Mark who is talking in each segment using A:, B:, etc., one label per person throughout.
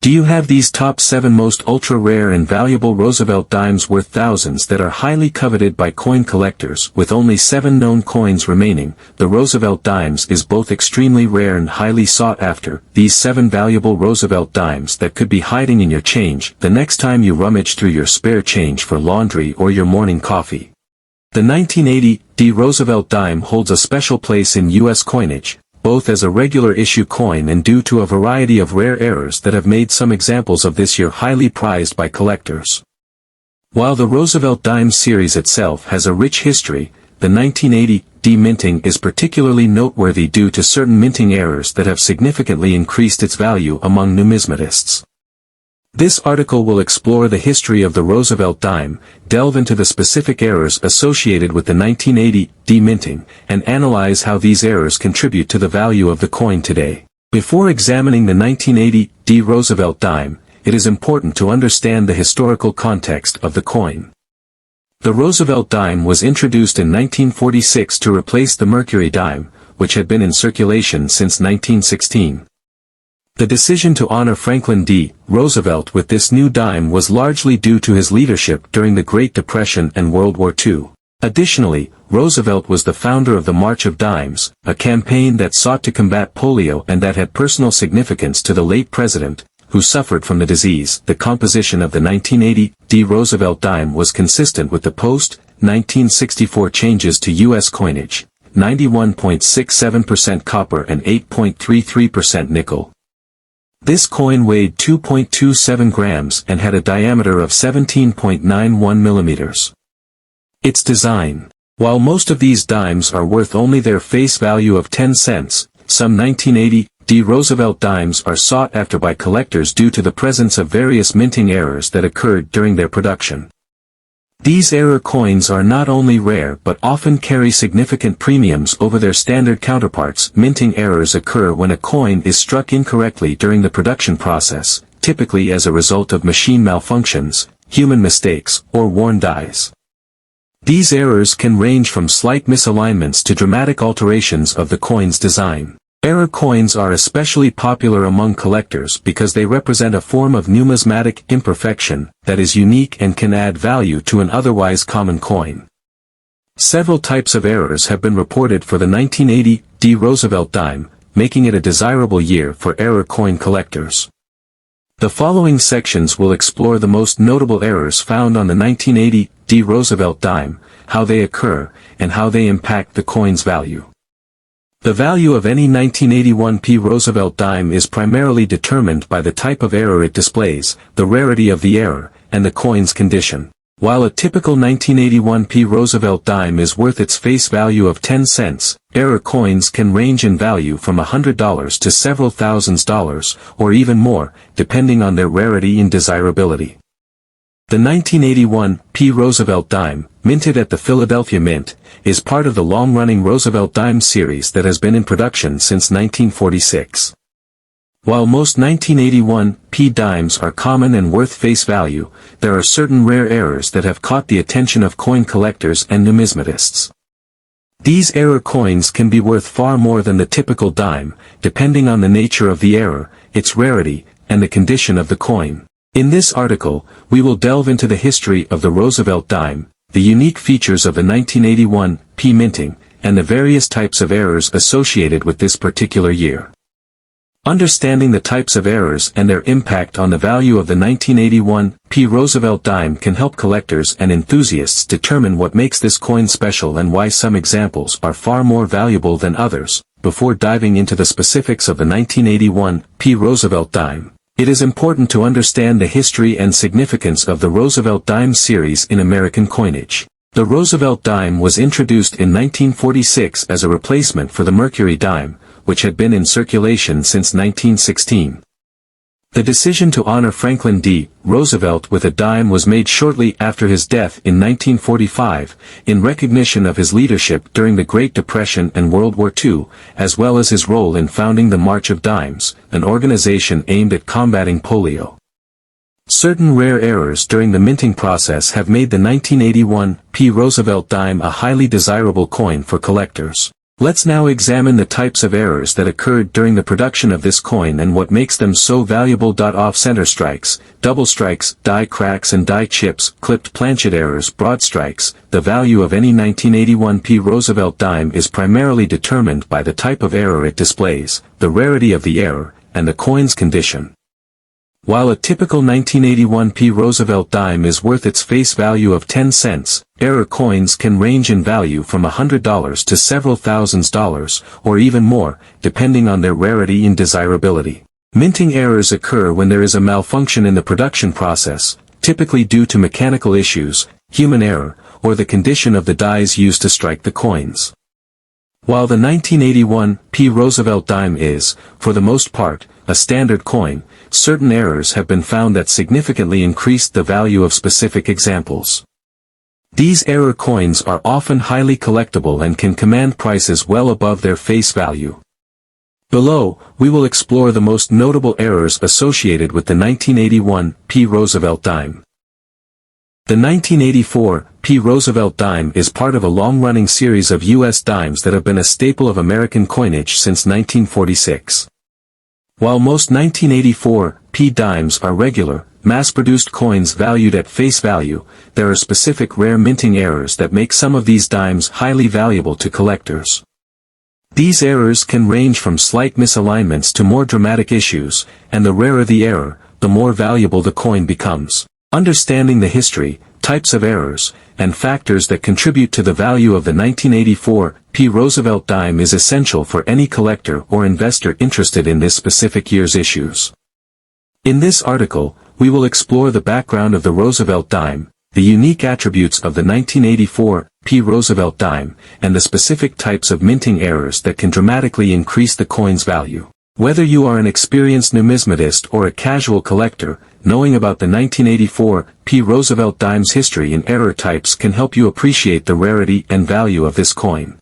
A: Do you have these top 7 most ultra-rare and valuable Roosevelt dimes worth thousands that are highly coveted by coin collectors? With only 7 known coins remaining, the Roosevelt dimes is both extremely rare and highly sought after. These 7 valuable Roosevelt dimes that could be hiding in your change the next time you rummage through your spare change for laundry or your morning coffee. The 1980 Roosevelt dime holds a special place in U.S. coinage, both as a regular issue coin and due to a variety of rare errors that have made some examples of this year highly prized by collectors. While the Roosevelt dime series itself has a rich history, the 1980 minting is particularly noteworthy due to certain minting errors that have significantly increased its value among numismatists. This article will explore the history of the Roosevelt dime, delve into the specific errors associated with the 1980 minting, and analyze how these errors contribute to the value of the coin today. Before examining the 1980 Roosevelt dime, it is important to understand the historical context of the coin. The Roosevelt dime was introduced in 1946 to replace the Mercury dime, which had been in circulation since 1916. The decision to honor Franklin D. Roosevelt with this new dime was largely due to his leadership during the Great Depression and World War II. Additionally, Roosevelt was the founder of the March of Dimes, a campaign that sought to combat polio and that had personal significance to the late president, who suffered from the disease. The composition of the 1980 Roosevelt dime was consistent with the post-1964 changes to U.S. coinage, 91.67% copper and 8.33% nickel. This coin weighed 2.27 grams and had a diameter of 17.91 millimeters. Its design. While most of these dimes are worth only their face value of 10 cents, some 1980 Roosevelt dimes are sought after by collectors due to the presence of various minting errors that occurred during their production. These error coins are not only rare but often carry significant premiums over their standard counterparts. Minting errors occur when a coin is struck incorrectly during the production process, typically as a result of machine malfunctions, human mistakes, or worn dies. These errors can range from slight misalignments to dramatic alterations of the coin's design. Error coins are especially popular among collectors because they represent a form of numismatic imperfection that is unique and can add value to an otherwise common coin. Several types of errors have been reported for the 1980 Roosevelt dime, making it a desirable year for error coin collectors. The following sections will explore the most notable errors found on the 1980 Roosevelt dime, how they occur, and how they impact the coin's value. The value of any 1981 Roosevelt dime is primarily determined by the type of error it displays, the rarity of the error, and the coin's condition. While a typical 1981 Roosevelt dime is worth its face value of 10 cents, error coins can range in value from $100 to several thousands dollars, or even more, depending on their rarity and desirability. The 1981 Roosevelt dime, minted at the Philadelphia Mint, is part of the long-running Roosevelt dime series that has been in production since 1946. While most 1981 dimes are common and worth face value, there are certain rare errors that have caught the attention of coin collectors and numismatists. These error coins can be worth far more than the typical dime, depending on the nature of the error, its rarity, and the condition of the coin. In this article, we will delve into the history of the Roosevelt dime, the unique features of the 1981 minting, and the various types of errors associated with this particular year. Understanding the types of errors and their impact on the value of the 1981 Roosevelt dime can help collectors and enthusiasts determine what makes this coin special and why some examples are far more valuable than others. Before diving into the specifics of the 1981 Roosevelt dime, it is important to understand the history and significance of the Roosevelt dime series in American coinage. The Roosevelt dime was introduced in 1946 as a replacement for the Mercury dime, which had been in circulation since 1916. The decision to honor Franklin D. Roosevelt with a dime was made shortly after his death in 1945, in recognition of his leadership during the Great Depression and World War II, as well as his role in founding the March of Dimes, an organization aimed at combating polio. Certain rare errors during the minting process have made the 1981 Roosevelt dime a highly desirable coin for collectors. Let's now examine the types of errors that occurred during the production of this coin and what makes them so valuable. Off-center strikes, double strikes, die cracks and die chips, clipped planchet errors, broad strikes. The value of any 1981 P. Roosevelt dime is primarily determined by the type of error it displays, the rarity of the error, and the coin's condition. While a typical 1981 P. Roosevelt dime is worth its face value of 10 cents, error coins can range in value from $100 to several thousands dollars, or even more, depending on their rarity and desirability. Minting errors occur when there is a malfunction in the production process, typically due to mechanical issues, human error, or the condition of the dies used to strike the coins. While the 1981 P. Roosevelt dime is, for the most part, a standard coin, certain errors have been found that significantly increased the value of specific examples. These error coins are often highly collectible and can command prices well above their face value. Below, we will explore the most notable errors associated with the 1981 P. Roosevelt dime. The 1984 P. Roosevelt dime is part of a long-running series of U.S. dimes that have been a staple of American coinage since 1946. While most 1984 P. dimes are regular, mass-produced coins valued at face value, there are specific rare minting errors that make some of these dimes highly valuable to collectors. These errors can range from slight misalignments to more dramatic issues, and the rarer the error, the more valuable the coin becomes. Understanding the history, types of errors, and factors that contribute to the value of the 1984 P. Roosevelt dime is essential for any collector or investor interested in this specific year's issues. In this article, we will explore the background of the Roosevelt dime, the unique attributes of the 1984 P. Roosevelt dime, and the specific types of minting errors that can dramatically increase the coin's value. Whether you are an experienced numismatist or a casual collector, knowing about the 1984 P. Roosevelt dime's history and error types can help you appreciate the rarity and value of this coin.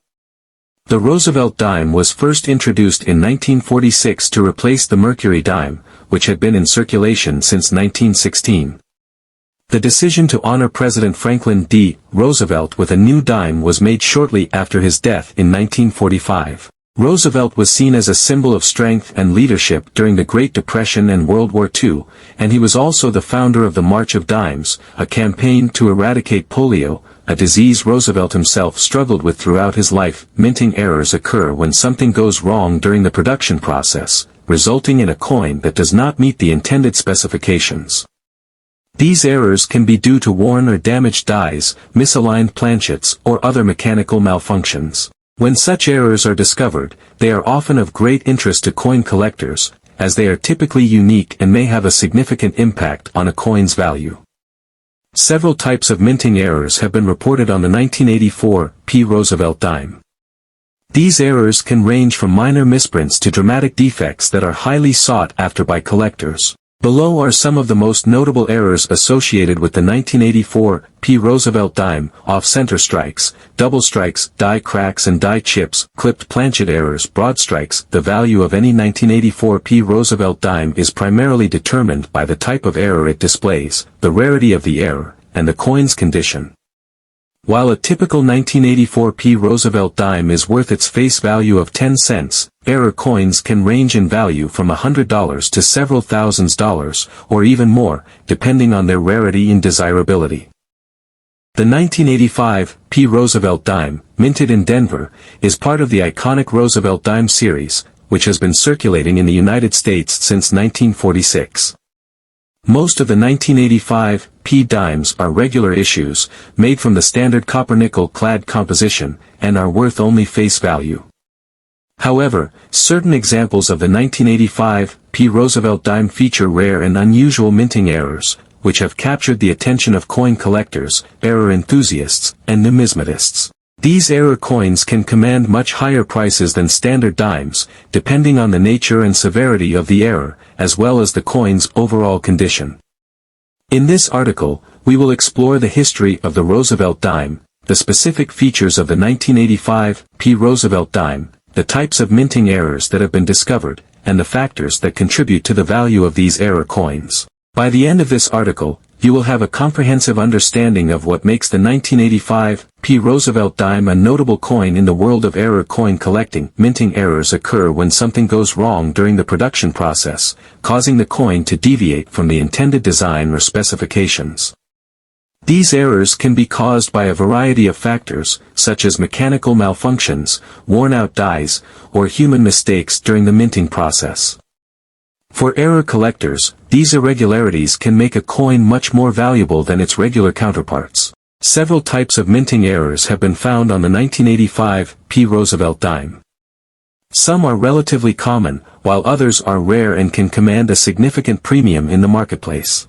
A: The Roosevelt dime was first introduced in 1946 to replace the Mercury dime, which had been in circulation since 1916. The decision to honor President Franklin D. Roosevelt with a new dime was made shortly after his death in 1945. Roosevelt was seen as a symbol of strength and leadership during the Great Depression and World War II, and he was also the founder of the March of Dimes, a campaign to eradicate polio, a disease Roosevelt himself struggled with throughout his life. Minting errors occur when something goes wrong during the production process, resulting in a coin that does not meet the intended specifications. These errors can be due to worn or damaged dies, misaligned planchets, or other mechanical malfunctions. When such errors are discovered, they are often of great interest to coin collectors, as they are typically unique and may have a significant impact on a coin's value. Several types of minting errors have been reported on the 1984 P. Roosevelt dime. These errors can range from minor misprints to dramatic defects that are highly sought after by collectors. Below are some of the most notable errors associated with the 1984 P. Roosevelt dime: off-center strikes, double strikes, die cracks and die chips, clipped planchet errors, broad strikes. The value of any 1984 P. Roosevelt dime is primarily determined by the type of error it displays, the rarity of the error, and the coin's condition. While a typical 1984 P. Roosevelt dime is worth its face value of 10 cents, error coins can range in value from $100 to several thousands dollars, or even more, depending on their rarity and desirability. The 1985 P. Roosevelt dime, minted in Denver, is part of the iconic Roosevelt dime series, which has been circulating in the United States since 1946. Most of the 1985 P. dimes are regular issues, made from the standard copper-nickel clad composition, and are worth only face value. However, certain examples of the 1985 P. Roosevelt dime feature rare and unusual minting errors, which have captured the attention of coin collectors, error enthusiasts, and numismatists. These error coins can command much higher prices than standard dimes, depending on the nature and severity of the error, as well as the coin's overall condition. In this article, we will explore the history of the Roosevelt dime, the specific features of the 1985 P. Roosevelt dime, the types of minting errors that have been discovered, and the factors that contribute to the value of these error coins. By the end of this article, you will have a comprehensive understanding of what makes the 1985 P. Roosevelt dime a notable coin in the world of error coin collecting. Minting errors occur when something goes wrong during the production process, causing the coin to deviate from the intended design or specifications. These errors can be caused by a variety of factors, such as mechanical malfunctions, worn-out dies, or human mistakes during the minting process. For error collectors, these irregularities can make a coin much more valuable than its regular counterparts. Several types of minting errors have been found on the 1985 P. Roosevelt dime. Some are relatively common, while others are rare and can command a significant premium in the marketplace.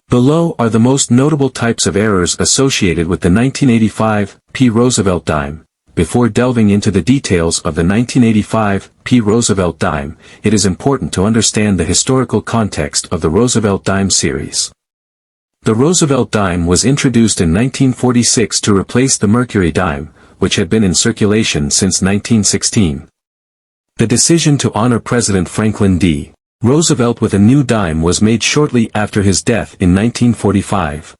A: Below are the most notable types of errors associated with the 1985 P. Roosevelt dime. Before delving into the details of the 1985 P. Roosevelt dime, it is important to understand the historical context of the Roosevelt dime series. The Roosevelt dime was introduced in 1946 to replace the Mercury dime, which had been in circulation since 1916. The decision to honor President Franklin D. Roosevelt with a new dime was made shortly after his death in 1945.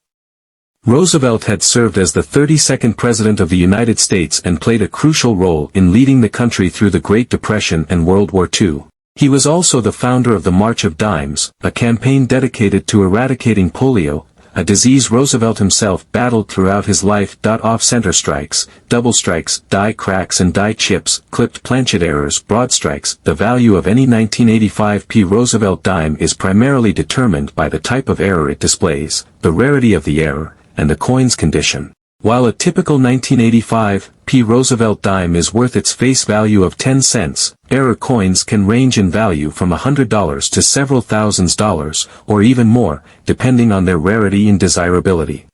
A: Roosevelt had served as the 32nd President of the United States and played a crucial role in leading the country through the Great Depression and World War II. He was also the founder of the March of Dimes, a campaign dedicated to eradicating polio, a disease Roosevelt himself battled throughout his life. Off-center strikes, double strikes, die cracks and die chips, clipped planchet errors, broad strikes. The value of any 1985 P. Roosevelt dime is primarily determined by the type of error it displays, the rarity of the error, and the coin's condition. While a typical 1985 P. Roosevelt dime is worth its face value of 10 cents, error coins can range in value from $100 to several $1000s, or even more, depending on their rarity and desirability.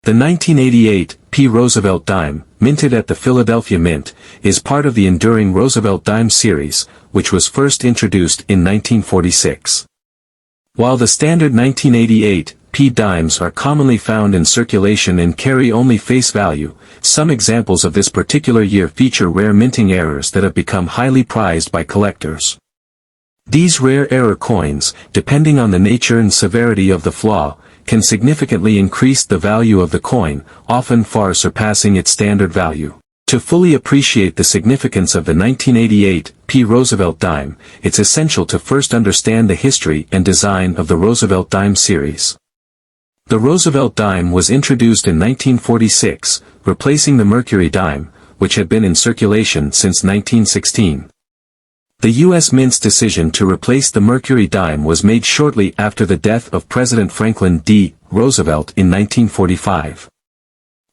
A: The 1988 P. Roosevelt dime, minted at the Philadelphia Mint, is part of the enduring Roosevelt dime series, which was first introduced in 1946. While the standard 1988 P dimes are commonly found in circulation and carry only face value, some examples of this particular year feature rare minting errors that have become highly prized by collectors. These rare error coins, depending on the nature and severity of the flaw, can significantly increase the value of the coin, often far surpassing its standard value. To fully appreciate the significance of the 1988 P. Roosevelt dime, it's essential to first understand the history and design of the Roosevelt dime series. The Roosevelt dime was introduced in 1946, replacing the Mercury dime, which had been in circulation since 1916. The U.S. Mint's decision to replace the Mercury dime was made shortly after the death of President Franklin D. Roosevelt in 1945.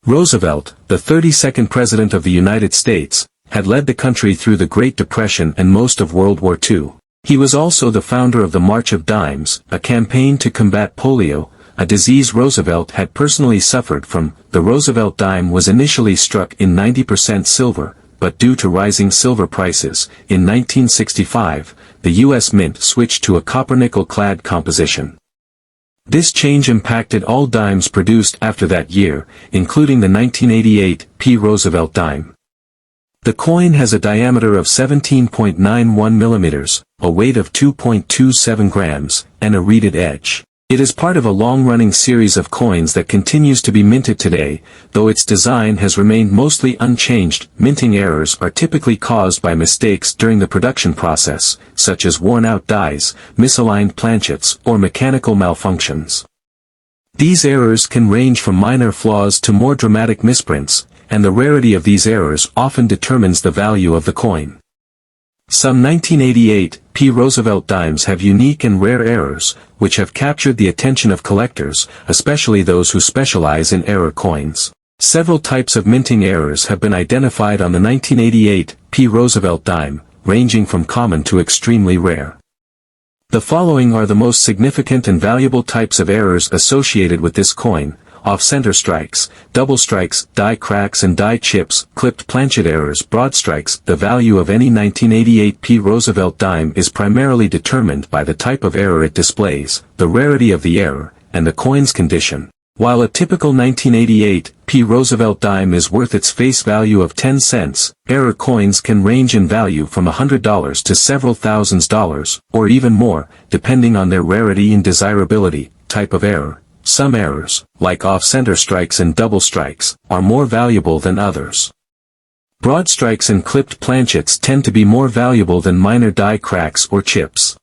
A: Roosevelt, the 32nd President of the United States, had led the country through the Great Depression and most of World War II. He was also the founder of the March of Dimes, a campaign to combat polio, a disease Roosevelt had personally suffered from. The Roosevelt dime was initially struck in 90% silver, but due to rising silver prices, in 1965, the U.S. Mint switched to a copper-nickel-clad composition. This change impacted all dimes produced after that year, including the 1988 P. Roosevelt dime. The coin has a diameter of 17.91 millimeters, a weight of 2.27 grams, and a reeded edge. It is part of a long-running series of coins that continues to be minted today, though its design has remained mostly unchanged. Minting errors are typically caused by mistakes during the production process, such as worn-out dies, misaligned planchets, or mechanical malfunctions. These errors can range from minor flaws to more dramatic misprints, and the rarity of these errors often determines the value of the coin. Some 1988 P. Roosevelt dimes have unique and rare errors, which have captured the attention of collectors, especially those who specialize in error coins. Several types of minting errors have been identified on the 1988 P. Roosevelt dime, ranging from common to extremely rare. The following are the most significant and valuable types of errors associated with this coin: off-center strikes, double strikes, die cracks and die chips, clipped planchet errors, broad strikes. The value of any 1988 P. Roosevelt dime is primarily determined by the type of error it displays, the rarity of the error, and the coin's condition. While a typical 1988 P. Roosevelt dime is worth its face value of 10 cents, error coins can range in value from $100 to several $1000s, or even more, depending on their rarity and desirability, type of error, some errors, like off-center strikes and double strikes, are more valuable than others. Broad strikes and clipped planchets tend to be more valuable than minor die cracks or chips.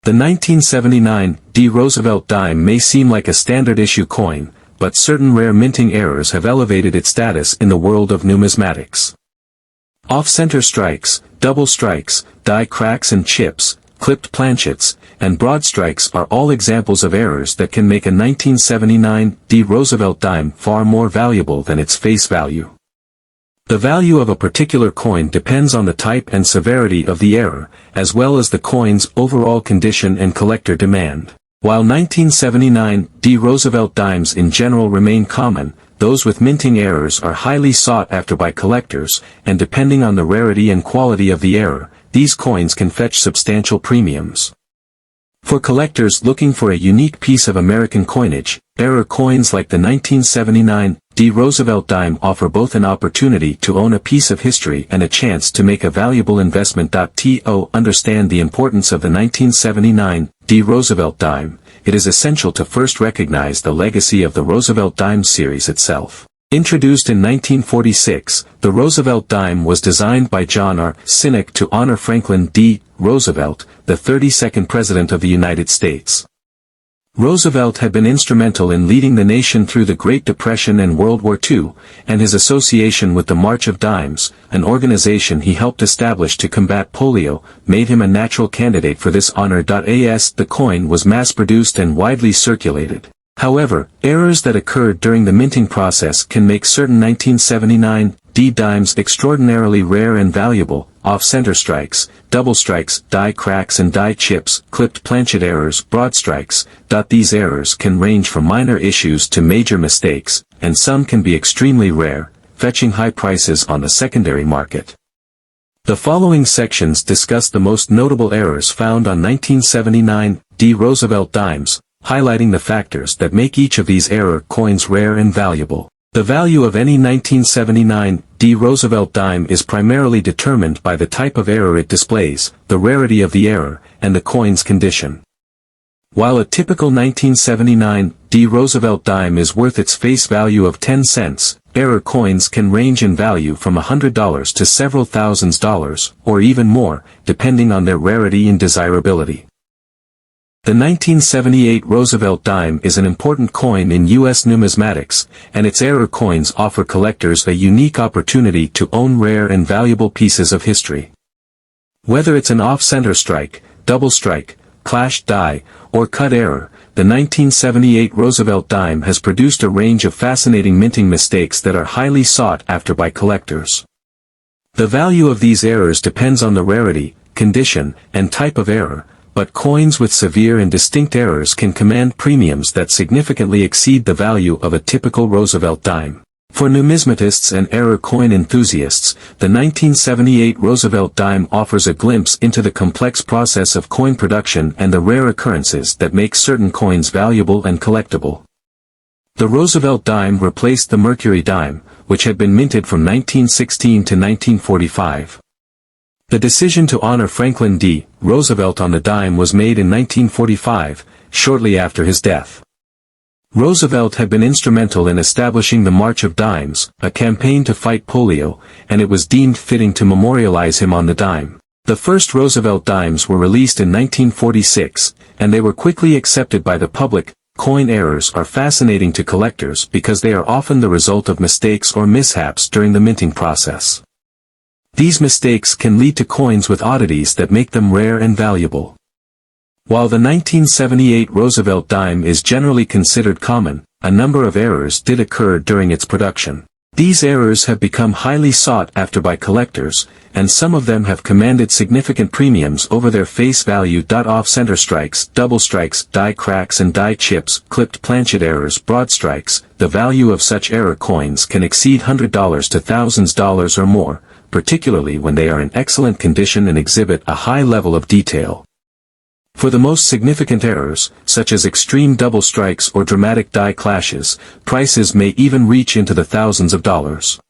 A: The 1979 D Roosevelt dime may seem like a standard-issue coin, but certain rare minting errors have elevated its status in the world of numismatics. Off-center strikes, double strikes, die cracks and chips, clipped planchets, and broad strikes are all examples of errors that can make a 1979 D Roosevelt dime far more valuable than its face value. The value of a particular coin depends on the type and severity of the error, as well as the coin's overall condition and collector demand. While 1979 D Roosevelt dimes in general remain common, those with minting errors are highly sought after by collectors, and depending on the rarity and quality of the error, these coins can fetch substantial premiums. For collectors looking for a unique piece of American coinage, error coins like the 1979 D Roosevelt dime offer both an opportunity to own a piece of history and a chance to make a valuable investment. To understand the importance of the 1979 D Roosevelt dime, it is essential to first recognize the legacy of the Roosevelt dime series itself. Introduced in 1946, the Roosevelt dime was designed by John R. Sinek to honor Franklin D. Roosevelt, the 32nd President of the United States. Roosevelt had been instrumental in leading the nation through the Great Depression and World War II, and his association with the March of Dimes, an organization he helped establish to combat polio, made him a natural candidate for this honor. As the coin was mass-produced and widely circulated. However, errors that occurred during the minting process can make certain 1979 D dimes extraordinarily rare and valuable. Off-center strikes, double strikes, die cracks and die chips, clipped planchet errors, broad strikes. These errors can range from minor issues to major mistakes, and some can be extremely rare, fetching high prices on the secondary market. The following sections discuss the most notable errors found on 1979 D Roosevelt dimes, highlighting the factors that make each of these error coins rare and valuable. The value of any 1979 D Roosevelt dime is primarily determined by the type of error it displays, the rarity of the error, and the coin's condition. While a typical 1979 D Roosevelt dime is worth its face value of 10 cents, error coins can range in value from $100 to several $1000s, or even more, depending on their rarity and desirability. The 1978 Roosevelt dime is an important coin in U.S. numismatics, and its error coins offer collectors a unique opportunity to own rare and valuable pieces of history. Whether it's an off-center strike, double strike, clashed die, or cut error, the 1978 Roosevelt dime has produced a range of fascinating minting mistakes that are highly sought after by collectors. The value of these errors depends on the rarity, condition, and type of error, but coins with severe and distinct errors can command premiums that significantly exceed the value of a typical Roosevelt dime. For numismatists and error coin enthusiasts, the 1978 Roosevelt dime offers a glimpse into the complex process of coin production and the rare occurrences that make certain coins valuable and collectible. The Roosevelt dime replaced the Mercury dime, which had been minted from 1916 to 1945. The decision to honor Franklin D. Roosevelt on the dime was made in 1945, shortly after his death. Roosevelt had been instrumental in establishing the March of Dimes, a campaign to fight polio, and it was deemed fitting to memorialize him on the dime. The first Roosevelt dimes were released in 1946, and they were quickly accepted by the public. Coin errors are fascinating to collectors because they are often the result of mistakes or mishaps during the minting process. These mistakes can lead to coins with oddities that make them rare and valuable. While the 1978 Roosevelt dime is generally considered common, a number of errors did occur during its production. These errors have become highly sought after by collectors, and some of them have commanded significant premiums over their face value. Off-center strikes, double strikes, die cracks and die chips, clipped planchet errors, broad strikes. The value of such error coins can exceed $100 to $1000s or more, particularly when they are in excellent condition and exhibit a high level of detail. For the most significant errors, such as extreme double strikes or dramatic die clashes, prices may even reach into the thousands of dollars.